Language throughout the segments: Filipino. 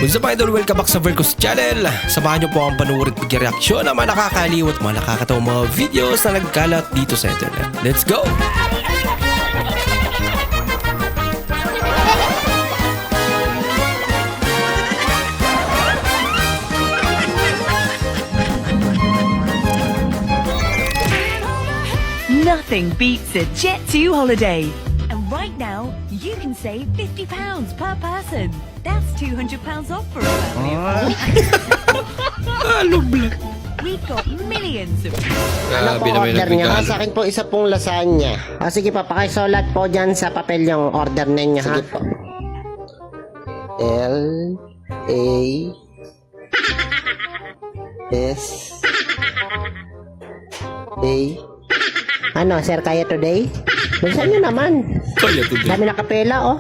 What's up idol? Welcome back sa Vercos Channel. Samahan niyo po ang panuorin at reaksyon ng mga nakakaliw at mga nakakatawang mga videos na nagkalat dito sa internet. Let's go! Nothing beats a Jet2 holiday. And right now, you can save £50 per person. That's £200 off for a family of four. We've got millions of... Ano po order niya? Sa akin po isa pong lasagna. Sige pa, pakisulat po dyan sa papel yung order ninyo, ha? Sige po. L A S A. Ano, sir, kaya today? Bilisan nyo naman. Kaya today. Dami na kapela, oh.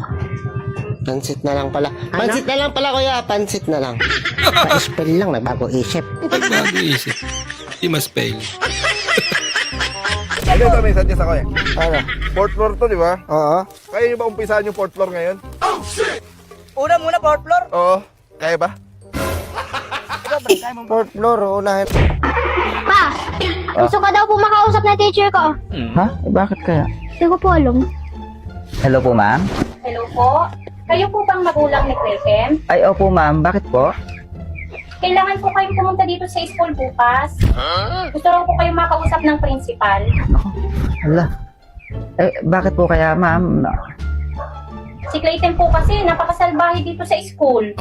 Pansit na lang pala. Pansit na lang pala, kuya. Pansit na lang. Pa-spell lang, nagbago isip. Bago isip. Di mas fail. Ano ito, may suggest ako eh. Ano? Fourth floor to, di ba? Oo. Kaya nyo ba umpisahan yung fourth floor ngayon? Una muna, fourth floor. Oo. Kaya ba? Fourth floor, unahin. Pa, gusto ka daw po makausap na teacher ko. Ha? Eh, bakit kaya? Hindi ko po alam. Hello po, ma'am? Hello po. Kayo po bang magulang ni Crescent? Ay, opo, ma'am. Bakit po? Kailangan po kayong pumunta dito sa school bukas. Gusto raw po kayong makausap ng principal. Hala. Eh, bakit po kaya, ma'am? Si Clayton po kasi napakasalbahe dito sa school.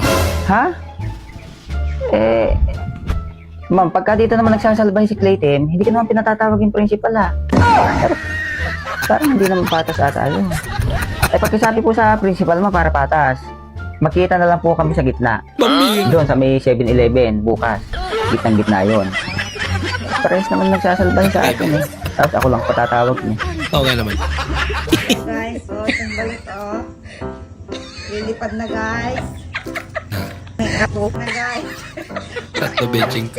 Ha? Eh, ma'am, pagka dito naman nagsasalbahe si Clayton, hindi ka naman pinatatawag yung principal, ha? Parang hindi naman patas ata yun. Eh, pagkasabi po sa principal mo para patas, magkita na lang po kami sa gitna. Doon sa may 7-Eleven, bukas. Gitnang-gitna yun. Parehas naman nagsasalbahe sa atin, eh. Tapos ako lang patatawag niya. Oo nga naman. Guys, itong balik, lilipad na, guys. May apo na, guys. Tatlo benching.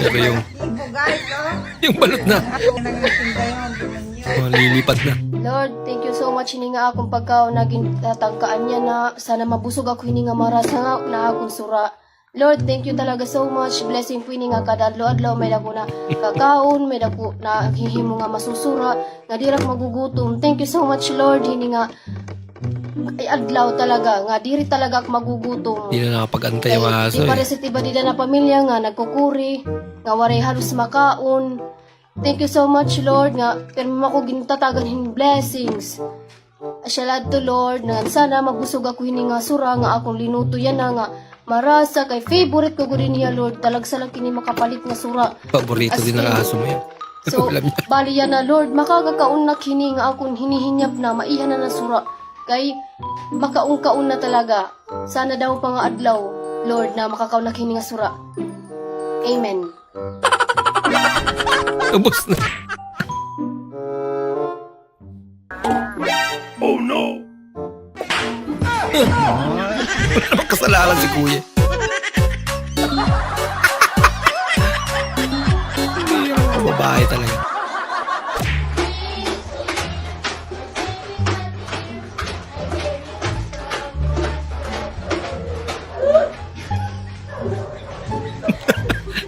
Pero yung Guys, yung balot na. nangitinda yun. Lilipad na. Lord, thank you so much hininga akong pagkaw naging tatangkaan niya na sana mabusog ako hininga marasa nga na akong sura. Lord, thank you talaga so much. Blessing po hininga kadadlo-adlaw may dako na kakaon, may dako na hihimo nga masusura, nga dirak magugutom. Thank you so much Lord hininga ay adlaw talaga nga diri talaga ako magugutom. Hindi na nakapag-antay yung aso Di eh. pare sa tiba di na pamilya nga nagkukuri, nga waray halos makaon. Thank you so much, Lord, nga pero ako ginatatagan hin blessings. Asyalad to, Lord, na sana magbusog ako hini nga sura nga akong linuto yan na nga marasa kay favorite ko gud niya, Lord. Talagsa lang kini makapalit nga sura. Paborito din ng aso mo yan. So, Alam niya. bali yan na, Lord, makakakaon na kini nga akong hinihinyap na maihan na sura. Kay makaung-kaon na talaga. Sana daw pa nga adlaw, Lord, na makakaon na kini nga sura. Amen. Ubus na. Oh no! Wala namang kasalanan si kuya. Hindi yung babae talaga.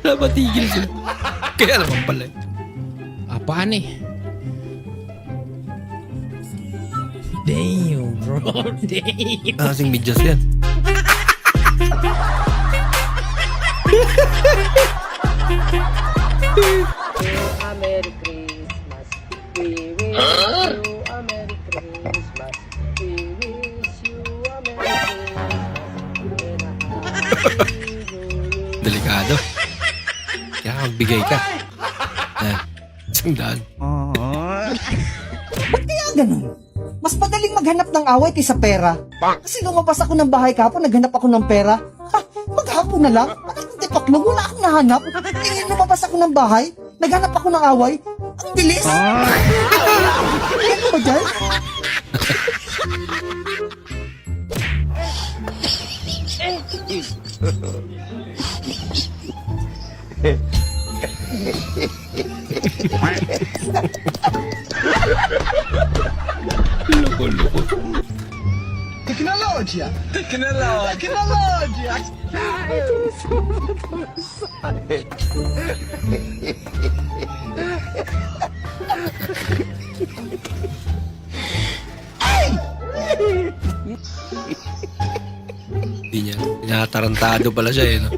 Napatigil sila. Kaya naman pala. Apaan eh? Damn, bro. Damn. Kasing medyas yan. A Merry Christmas. We wish you a Merry Christmas. We wish you a Merry Christmas. Delikado. Kaya magbigay ka. Isang daan. Ba't kaya ganun? Mas madaling maghanap ng away kaysa pera. Kasi lumabas ako ng bahay kapon, naghanap ako ng pera. Ha, maghapon na lang? Bakit ng tipaklog? Wala akong nahanap. Eh, lumabas ako ng bahay, naghanap ako ng away. Ang bilis! Ano ba dyan? Loko-loko. Teknologia! Teknologia! Hindi niya. Tinatarantado pala siya eh. No?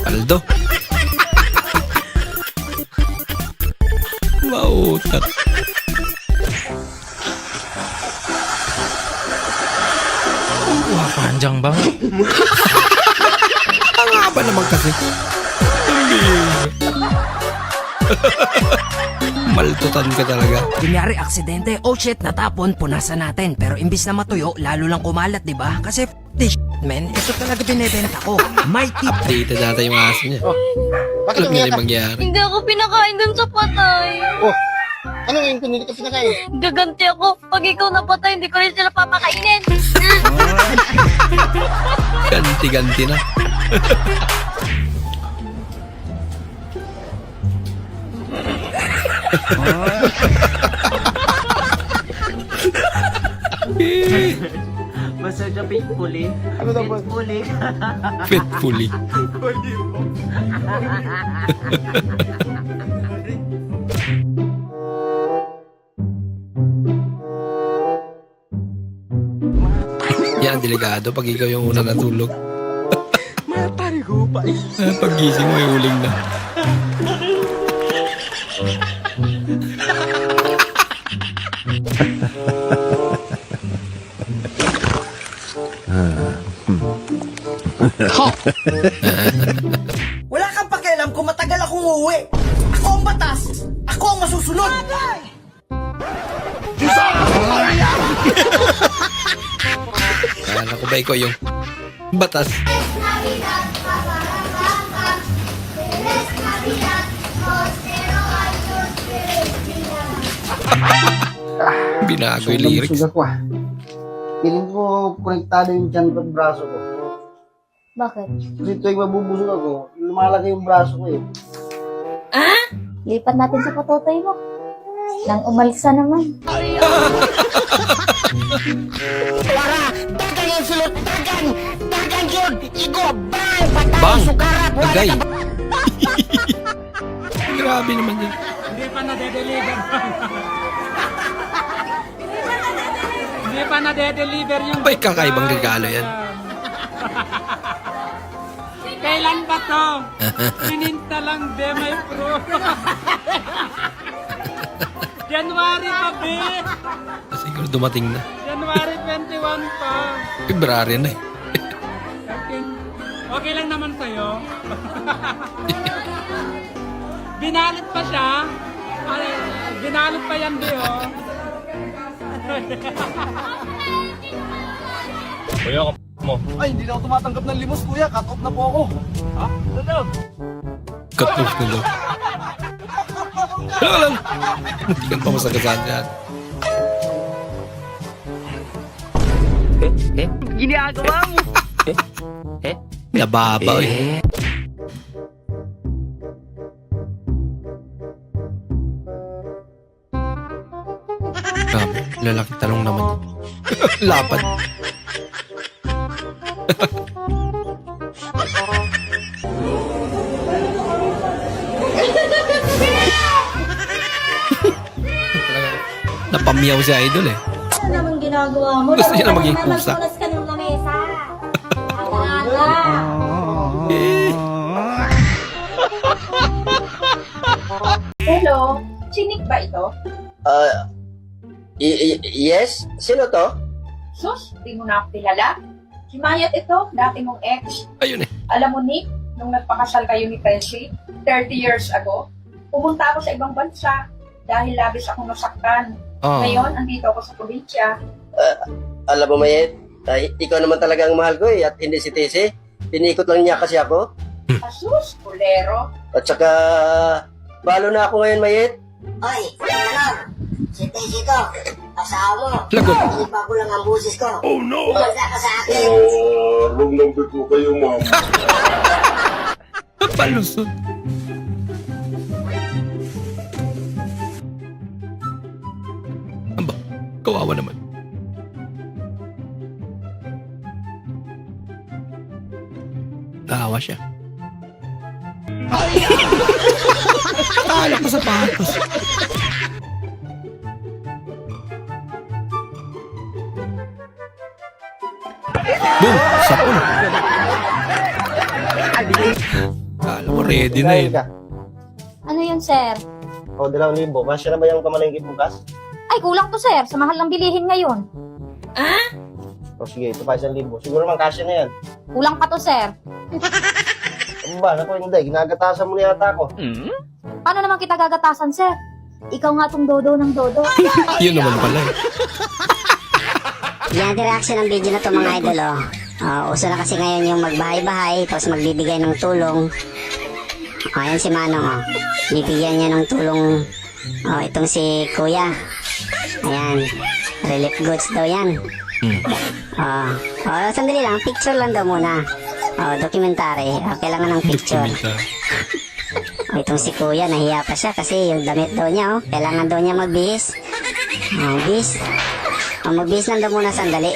Paldo. Mautat. Wah, panjang banget. Ang haba naman kasi. Maltutan ka talaga. Kunyari aksidente, oh shit, natapon, punasan natin. Pero imbis na matuyo, lalo lang kumalat, di ba? Kasi this man, ito talaga binibenta ko. Mighty. Updated nata yung aso niya. Bakit Alam niya umiyak yung ka? mangyari. Hindi ako pinakain dun sa patay. Oh, ano yung kung hindi ka pinakain? Gaganti ako. Pag ikaw napatay, hindi ko rin sila papakainin. Ganti-ganti na. Basta siya faithfully. Ano dapat? Faithfully. Yan, delikado pag ikaw yung una natulog. Pag-gising mo, ay huling na. Wala kang pakialam kung matagal akong uuwi. Ako ang batas. Ako ang masusunod. Kala ko ba ikaw yung batas? Binago yung lyrics. Sugat ko ah. Feeling ko konektado yung tiyan ko at braso ko. Bakit? Kasi tuwing mabubusog ako, lumalaki yung braso ko eh. Lipat natin sa patutoy mo. Nang umalsa naman. Bang! Agay! Grabe naman yan. Hindi pa na-deliver yung... May kakaibang regalo yan. Kailan ba to? Sininta lang, de, my pro. January pa, be. Siguro dumating na. January 21 pa. February na eh. Okay lang naman sa'yo. Binalot pa siya. Ay, binalot pa yan, de, oh. Ay, hindi na ako tumatanggap ng limos, kuya. Cut off na po ako. Ha? Ano? Cut off na daw. Wala lang. Hindi ka pa masagasaan yan. Ginagawa mo. Nababa eh. Grabe, lalaki talong naman. Lapad. Napamiyaw si Idol eh. Ano naman ginagawa mo? Gusto niya na maging kusa. Magpunas ka ng lamesa. Aga-aga. Hello? Chinik ba ito? Yes? Sino to? Sus, di mo na ako kilala. Si Mayat ito, dati mong ex. Ayun eh. Alam mo, Nick, nung nagpakasal kayo ni Presley, 30 years ago, pumunta ako sa ibang bansa dahil labis akong nasaktan. Oh. Ngayon, andito ako sa probinsya. Alam mo, Mayet, ikaw naman talaga ang mahal ko eh, at hindi si Tisi. Pinikot lang niya kasi ako. Asus, kulero. At saka, balo na ako ngayon, Mayet. Oy, ano? Si Tesi ko, asawa mo. Lagot. Iba ko lang ang busis ko. Oh no! Umanda ka sa akin. Wrong number po kayo, ma'am. Palusot. Aba, Kawawa naman. Naawa siya. Akala ko sapatos. Boom! Sapon. Akala ko ready na yun. Ano yun, sir? O, 2,000. Masya na ba yung pamalengke bukas? Ay, kulang to, sir. Sa mahal ng bilihin ngayon. O sige, ito pa 1,000. Siguro man kasya na yan. Kulang pa to, sir. Ano ba? Naku, hindi. Ginagatasan mo na yata ako. Paano naman kita gagatasan, sir? Ikaw nga tong dodo ng dodo. Yun naman pala eh. Yan ang reaction ng video na to mga idol oh. Uso na kasi ngayon yung magbahay-bahay tapos magbibigay ng tulong. Ayan si Manong oh. Bibigyan niya ng tulong itong si Kuya. Ayan. Relief goods daw yan. Sandali lang. Picture lang daw muna. Documentary. Kailangan ng picture. Itong si Kuya, nahiya pa siya kasi yung damit daw niya, kailangan daw niya magbihis. Bis. Magbihis lang daw muna sandali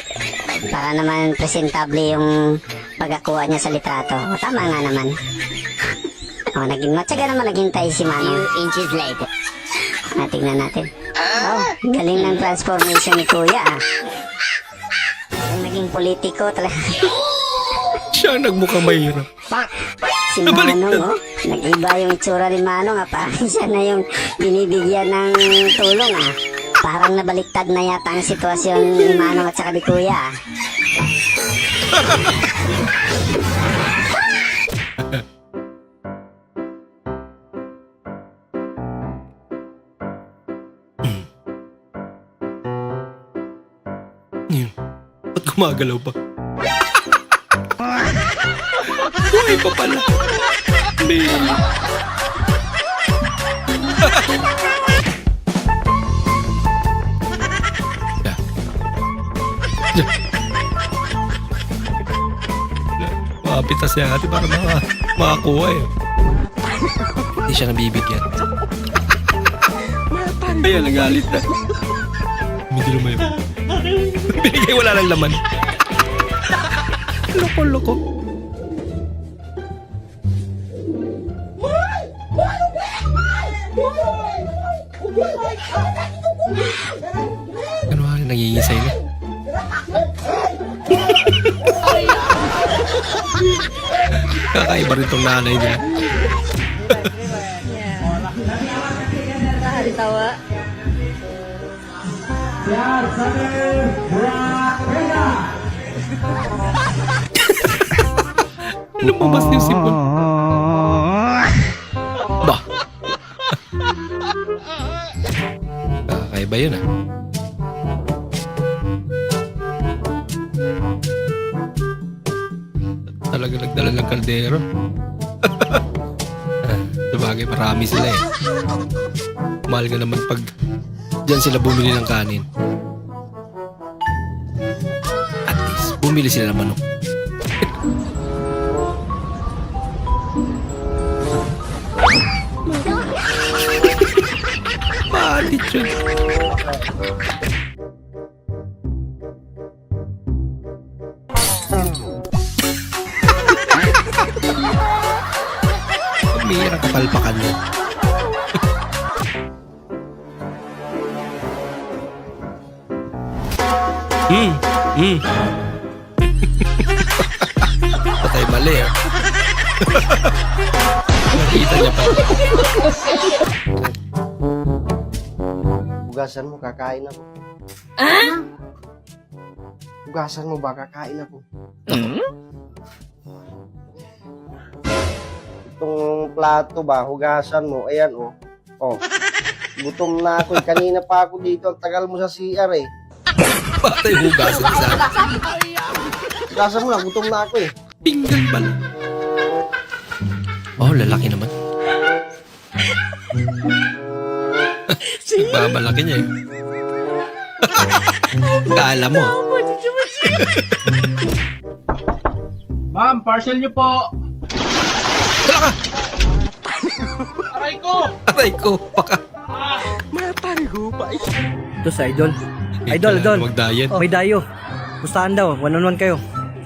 para naman presentable yung pagkakuha niya sa litrato. Tama nga naman. Naging matyaga naman naghintay si Manong. Few inches later. Tingnan natin. Galing ng transformation ni Kuya Ang naging politiko talaga. Siya ang nagmukhang mahirap. Si Manong, nag-iba yung itsura ni Manong, parang siya na yung binibigyan ng tulong, Parang nabaliktad na yata ang sitwasyon ni Manong at saka ni Kuya, Yun. Ba't gumagalaw pa? Uy pa pala. Mapitas siya ate para makakuha eh. Hindi siya nabibigyan. Ayun, nagalit na. Hindi lumayo. Binigay wala lang laman. Loko-loko. Ano nga nangingisay na? Kakaiba rin tong nanay nila. Lumabas yung sipon. Bah. Kakaiba yun Talaga nagdala ng kaldero. Sabagay, marami sila eh. Mahal nga naman pag dyan sila bumili ng kanin. At least, bumili sila ng manok. Ma-attitude. Pamira kapalpakan mo. Patay mali Nakita niya pa. Hugasan mo, kakain ako. Hugasan mo ba, kakain ako. Itong plato ba, hugasan mo, ayan gutom na ako kanina pa ako dito, ang tagal mo sa CR Patay hugasan sa Hugasan mo na, gutom na ako Pinggan pala. Oh, lalaki naman. Babalaki niya Kala mo. Ma'am, parcel niyo po. Wala ka! Aray ko! Aray ko, baka. Ito sa idol. Idol. Mag-diet. May dayo. Pustahan daw. 1-on-1 kayo.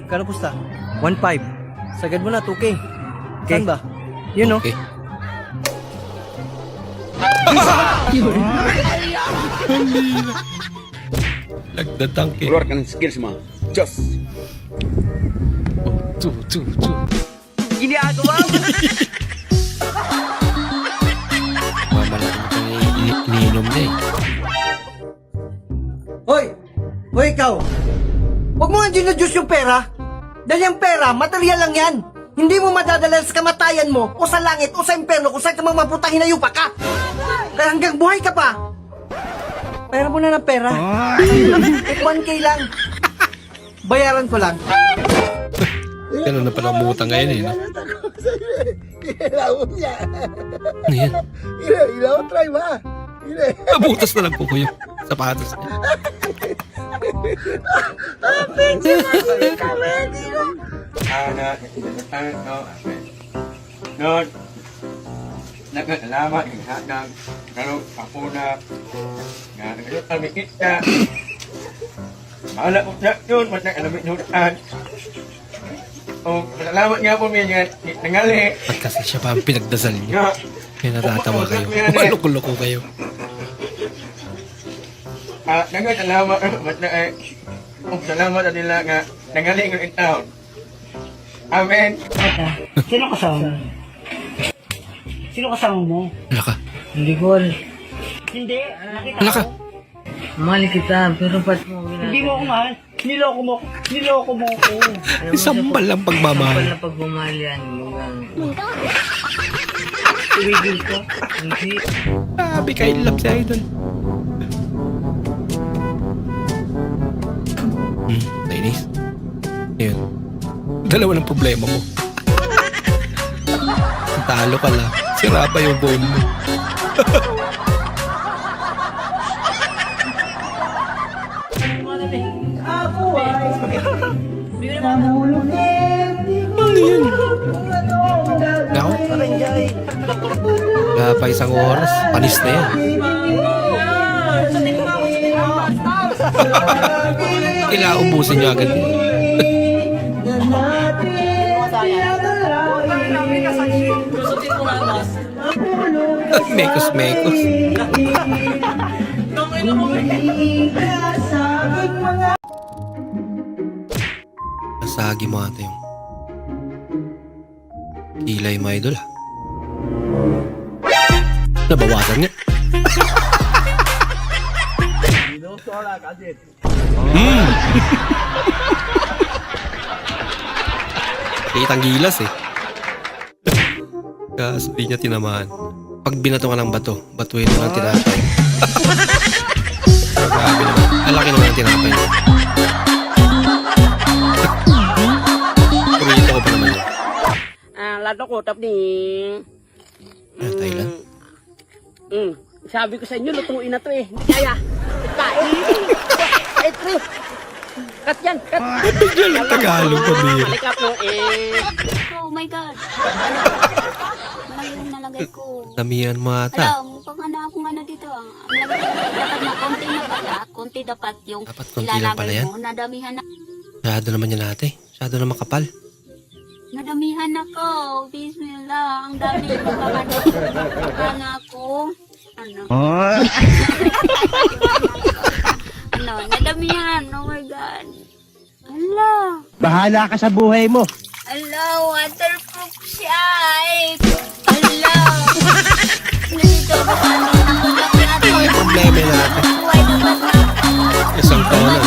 Kano pusta? 1.5. Sagad mo na, 2K. Saan ba? Yun, Okay. Nagdatang eh. Keluarkan skills mo. Just. Two. Ginagawa mo. Mamalaki mo iniinom na eh. Hoy! Hoy, ikaw! Huwag mo nga ginujuice yung pera. Dahil yung pera, material lang yan. Hindi mo madadala sa kamatayan mo, o sa langit, o sa impyerno, kung saan ka mamaputang hinayupa ka. Kaya hanggang buhay ka pa. Pera mo na ng pera. 1K lang. Bayaran ko lang. Ganun na pala umutang ngayon eh. No? Ano yan? Ilaw, try ba? Nabutas na lang po ko yung sapatos niya. No. Nagkalamat ng hatang karong kapuna nga ngayon kami kita. Mahala ko na yun, matang alamit nulaan. O, salamat nga po niya nga, nangali. At kasi siya pa ang pinagdasal niya. Nga, Kaya natatawa kayo. Maloko-loko kayo. nangal salamat, salamat na nila nga, nangali ng taon. Amen. Sino kasama mo? Sino kasama mo? Wala ka. Hindi ko alam. Hindi, nakita Wala ka. Mahal kita, pero ba't mo Hindi mo ako mahal. Niloko mo ako. Sambal ang pagmamahal. na pagmamahal yan? Tumigil ka. Hindi. Sabi ka, in love si Idol. Nainis. Ayun. Dalawa ng problema mo. Talo ka lang. Sira pa yung phone mo. Ano yun? Ako? Wala pa isang oras. Panis na yan. Kailangan ubusin nyo agad. Mekos. Nasagi mo ata yung kilay mo, Idol. Nabawasan nga. Kitang gilas eh. Kaso di niya tinamaan. Pag binato ka ng bato, batuin mo ng tinapay. Grabe naman. Ang laki naman ng tinapay niya. Purito ko pa naman yun. Lato ko, tapning. Thailand? Sabi ko sa inyo, lutuin na to eh. Hindi kaya. Kain. Eh, pre. Cut yan, cut. Bigyan lang Tagalog pa, Bira. Halika po eh. Oh my God. Malayo nalagay ko. Damihan mo ata. Mukhang akong dito. Dapat na konti na pala. Konti dapat yung Dapat konti lang pala yan? mo. Nadamihan na. Masyado naman yan ate. Masyado na makapal. Nadamihan ako. Bismillah. Ang dami ko na ako. Nadamihan. Oh my God. Ala. Bahala ka sa buhay mo. Ala, waterproof siya eh. Ala. Nandito ako sa Ano yung problema natin? buhay dapat na. Isang taon na.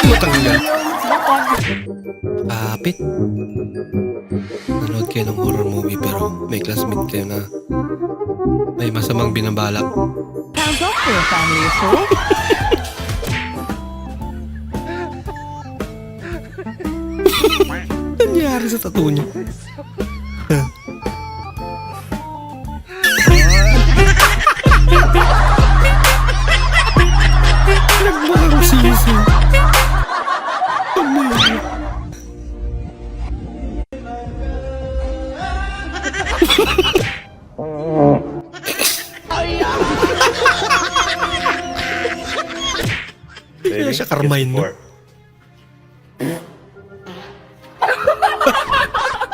Lutang na. Dapat. Kapit. Nanood kayo ng horror movie pero may classmate kayo na may masamang binabalak. Pounds off for a family of 4. Nangyari sa tattoo niya. Nagmukhang sisi. Kaya siya Carmine, no?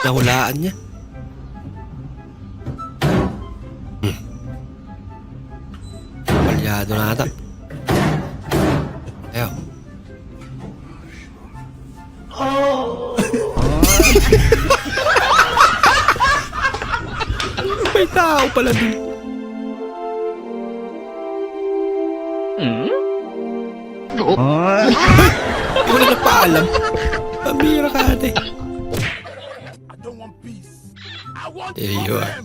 Nahulaan niya. Palyado na ata. Ayaw. May tao pala dun. Wala na paalam. Pamira ka ate. There you are.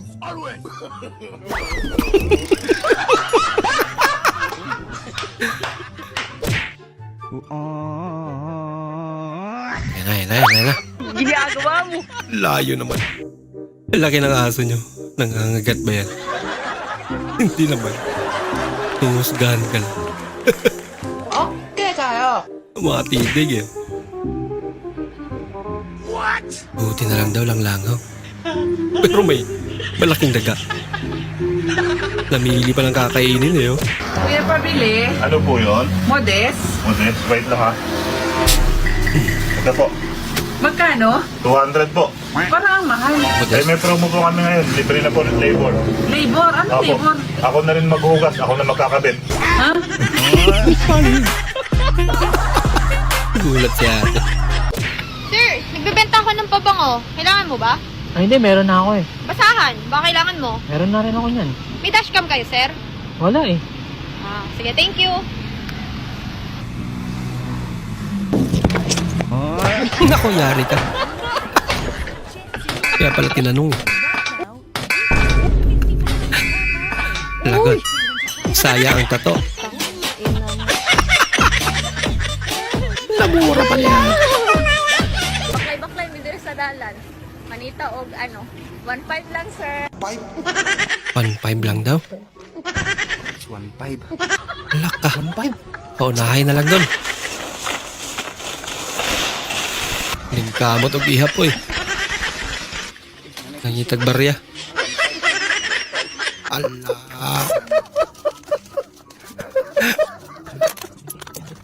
Yan na. Ginagawa mo. Layo naman. Laki ng aso nyo. Nangangagat ba yan? Hindi naman. Tuhusgahan ka lang. Okay kayo. Mga titig eh. Buti na lang daw lang langaw. Pero may malaking daga. Namili pa ng kakainin eh oh. Kuya pabili. Ano po yun? Modest. Modest, wait lang ha. Ito po, Magkano? 200 po. Parang ang mahal. May promo po kami ngayon. Libre na po ng labor. Labor? Ano labor? Ako na rin maghugas. Ako na magkakabit. Ha? Gulat si ate. Sir, nagbebenta ako ng pabango. Kailangan mo ba? Ay, hindi. Meron na ako eh. Basahan, baka kailangan mo. Meron na rin ako niyan. May dashcam kayo, sir? Wala eh. Sige, thank you. Naku, yari ka. Kaya pala tinanong. Lagot. Saya ang tato. Namura pa niya. Baklay, may dire sa dalan. Manita og 1.5 lang, sir. 1.5 lang daw. 1.5. Alak ka. 1.5. Paunahay na lang doon. Lingkamot og ihap po eh. Nangitag barya. Allah.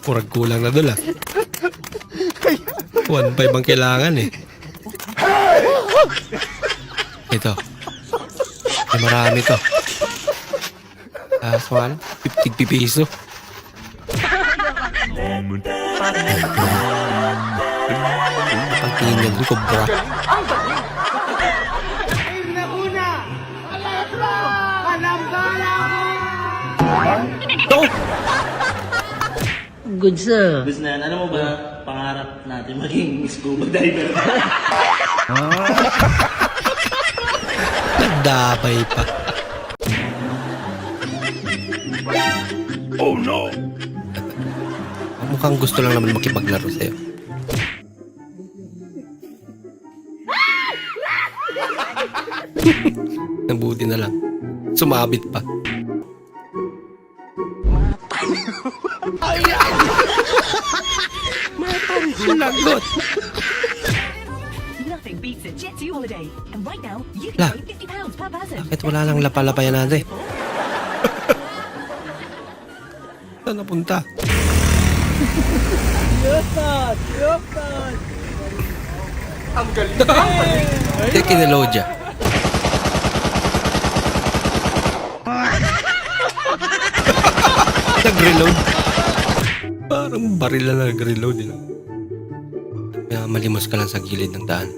Murag kulang na doon ah. 1.5 ang kailangan eh. Ito. Ay, marami to. Aswal. 50 piso. Pagtingin niya doon, kubra. Good sir. Bis na yan, ano mo ba pangarap natin maging scuba diver? Nagdapay pa. Oh no! Mukhang gusto lang naman makipaglaro sa'yo. Nabuti na lang. Sumabit pa. Lagot! Nothing beats a Jet2 holiday. And right now, you Lah. can save £50 per person. Bakit wala lang lapalapa yan natin? Saan napunta? Ang galing! Teknolodya. Nag-reload. Parang baril na nag-reload. Kaya malimos ka lang sa gilid ng daan.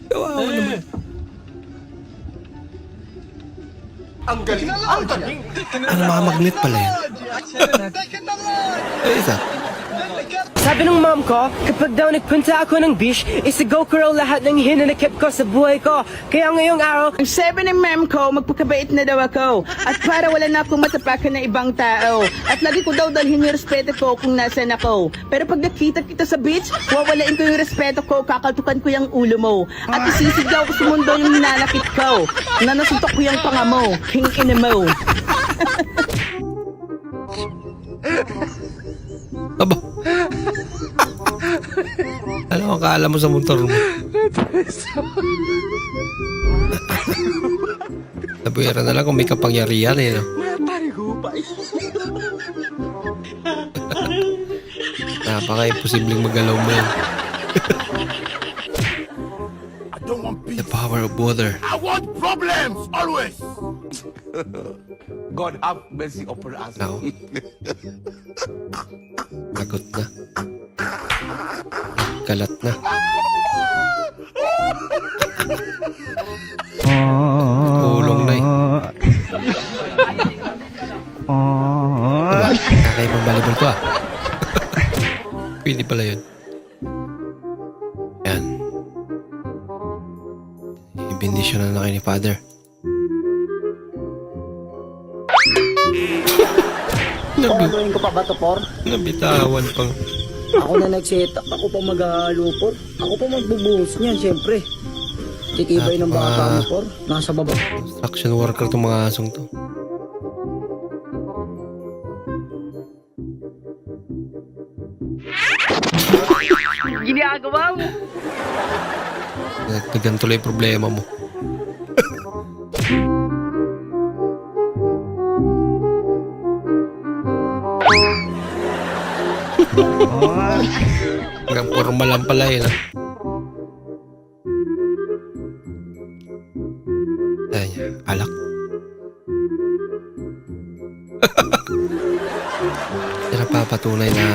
Kawawa naman. Ang galing! Ang galing! Ang mga magnet pala yan. Isa. Sabi ng mom ko, kapag daw nagpunta ako ng beach, isigaw ko raw lahat ng hinanakip ko sa buhay ko. Kaya ngayong araw, ang sabi ng mom ko, magpakabait na daw ako. At para wala na akong matapakan ng ibang tao. At lagi ko daw dalhin yung respeto ko kung nasan ako. Pero pag nakita kita sa beach, wawalain ko yung respeto ko, kakaltukan ko yung ulo mo. At isisigaw ko sa mundo yung hinanakit ko. Nanasuntok ko yung panga mo, king ina mo. Aba. Ano ang akala mo sa motor mo? Nabuera na lang kung may kapangyarihan eh, no? Napaka-imposibleng magalaw mo yan. The power of water. I want problems always. God have mercy upon us. Ako. Lagot na. Kalat na. Tulong na eh. Kakaibang volleyball to ah. Pwede pala yun. Yan. Ibindisyon na kayo ni Father. Gagawin ko pa ba to, Por? Nabitawan pang. Ako na nag-set up. Ako pa mag-alupor. Ako pa magbubuhos niyan, syempre. Titibay ng bata mo, Por. Nasa baba. Construction worker itong mga asong to. Ginagawa mo. Nagdagan tuloy yung problema mo. Hanggang formal lang pala yun. Ayan, alak. Yan ang papatunay na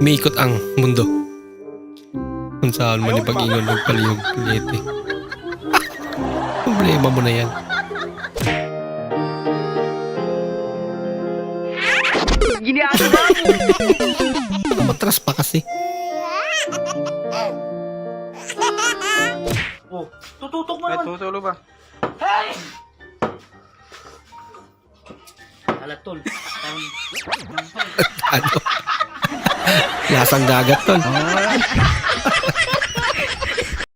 umiikot ang mundo. Kung saan man ipag-ingon magpaliyog pilete. Problema mo na yan. Ginagawa mo. Matras pa kasi. Oh, tututok mo naman. Tutulo ba? Alatol. Ano? Lasang dagat tol.